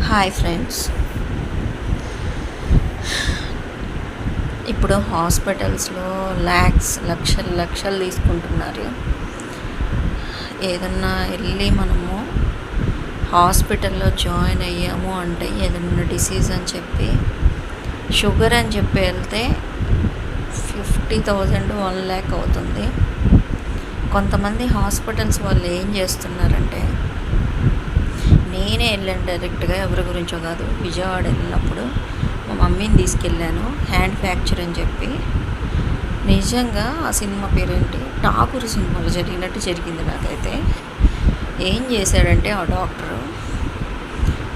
Hi friends. ఇప్పుడు హాస్పిటల్స్లో లక్షలు తీసుకుంటున్నారు. ఏదన్నా వెళ్ళి మనము హాస్పిటల్లో జాయిన్ అయ్యాము అంటే ఏదన్నా డిసీజ్ అని చెప్పి షుగర్ అని చెప్పి వెళ్తే 50,000 1,00,000 అవుతుంది. కొంతమంది హాస్పిటల్స్ వాళ్ళు ఏం చేస్తున్నారంటే, నేనే వెళ్ళాను డైరెక్ట్గా, ఎవరి గురించో కాదు. విజయవాడ వెళ్ళినప్పుడు మా మమ్మీని తీసుకెళ్ళాను. హ్యాండ్ ఫ్రాక్చర్ అని చెప్పి. నిజంగా ఆ సినిమా పేరేంటి, ఠాకూర్ సినిమాలో జరిగినట్టు జరిగింది నాకైతే. ఏం చేశాడంటే ఆ డాక్టరు,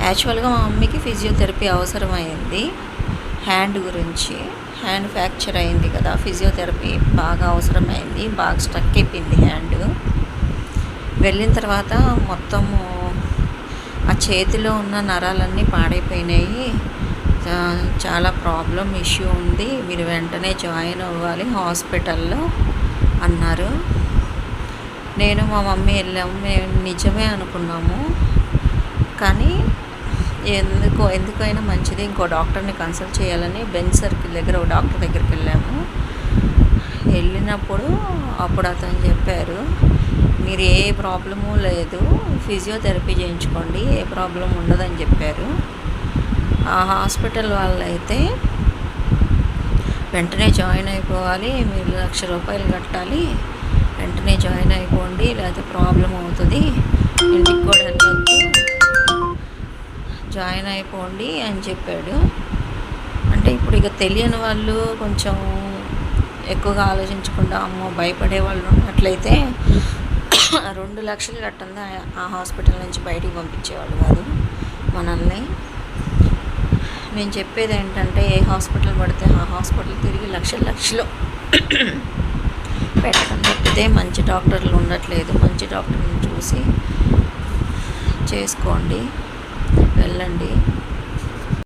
యాక్చువల్గా మా మమ్మీకి ఫిజియోథెరపీ అవసరమైంది. హ్యాండ్ గురించి, హ్యాండ్ ఫ్రాక్చర్ అయింది కదా, ఫిజియోథెరపీ బాగా అవసరమైంది. బాగా స్ట్రక్ అయిపోయింది హ్యాండ్. వెళ్ళిన తర్వాత మొత్తము ఆ చేతిలో ఉన్న నరాలన్నీ పాడైపోయినాయి, చాలా ప్రాబ్లం ఇష్యూ ఉంది, మీరు వెంటనే జాయిన్ అవ్వాలి హాస్పిటల్లో అన్నారు. నేను మా మమ్మీ వెళ్ళాము. మేము నిజమే అనుకున్నాము, కానీ ఎందుకైనా మంచిది ఇంకో డాక్టర్ని కన్సల్ట్ చేయాలని బెంచ్ సర్కిల్ దగ్గర ఒక డాక్టర్ దగ్గరికి వెళ్ళాము. వెళ్ళినప్పుడు అతను చెప్పారు, మీరు ఏ ప్రాబ్లము లేదు, ఫిజియోథెరపీ చేయించుకోండి, ఏ ప్రాబ్లం ఉండదని చెప్పారు. ఆ హాస్పిటల్ వాళ్ళైతే వెంటనే జాయిన్ అయిపోవాలి, మీరు ₹1,00,000 కట్టాలి, వెంటనే జాయిన్ అయిపోండి, లేకపోతే ప్రాబ్లం అవుతుంది, ఇంటికి కూడా వెళ్ళొద్దు, జాయిన్ అయిపోండి అని చెప్పాడు. అంటే ఇప్పుడు ఇక తెలియని వాళ్ళు కొంచెం ఎక్కువగా ఆలోచించకుండా అమ్మో భయపడే వాళ్ళు ఉన్నట్లయితే 2,00,000 కట్టందా ఆ హాస్పిటల్ నుంచి బయటికి పంపించేవాళ్ళు కాదు మనల్ని. నేను చెప్పేది ఏంటంటే, ఏ హాస్పిటల్ పడితే ఆ హాస్పిటల్ తిరిగి లక్షలు పెట్టడం తప్పితే మంచి డాక్టర్లు ఉండట్లేదు. మంచి డాక్టర్ని చూసి చేసుకోండి, వెళ్ళండి.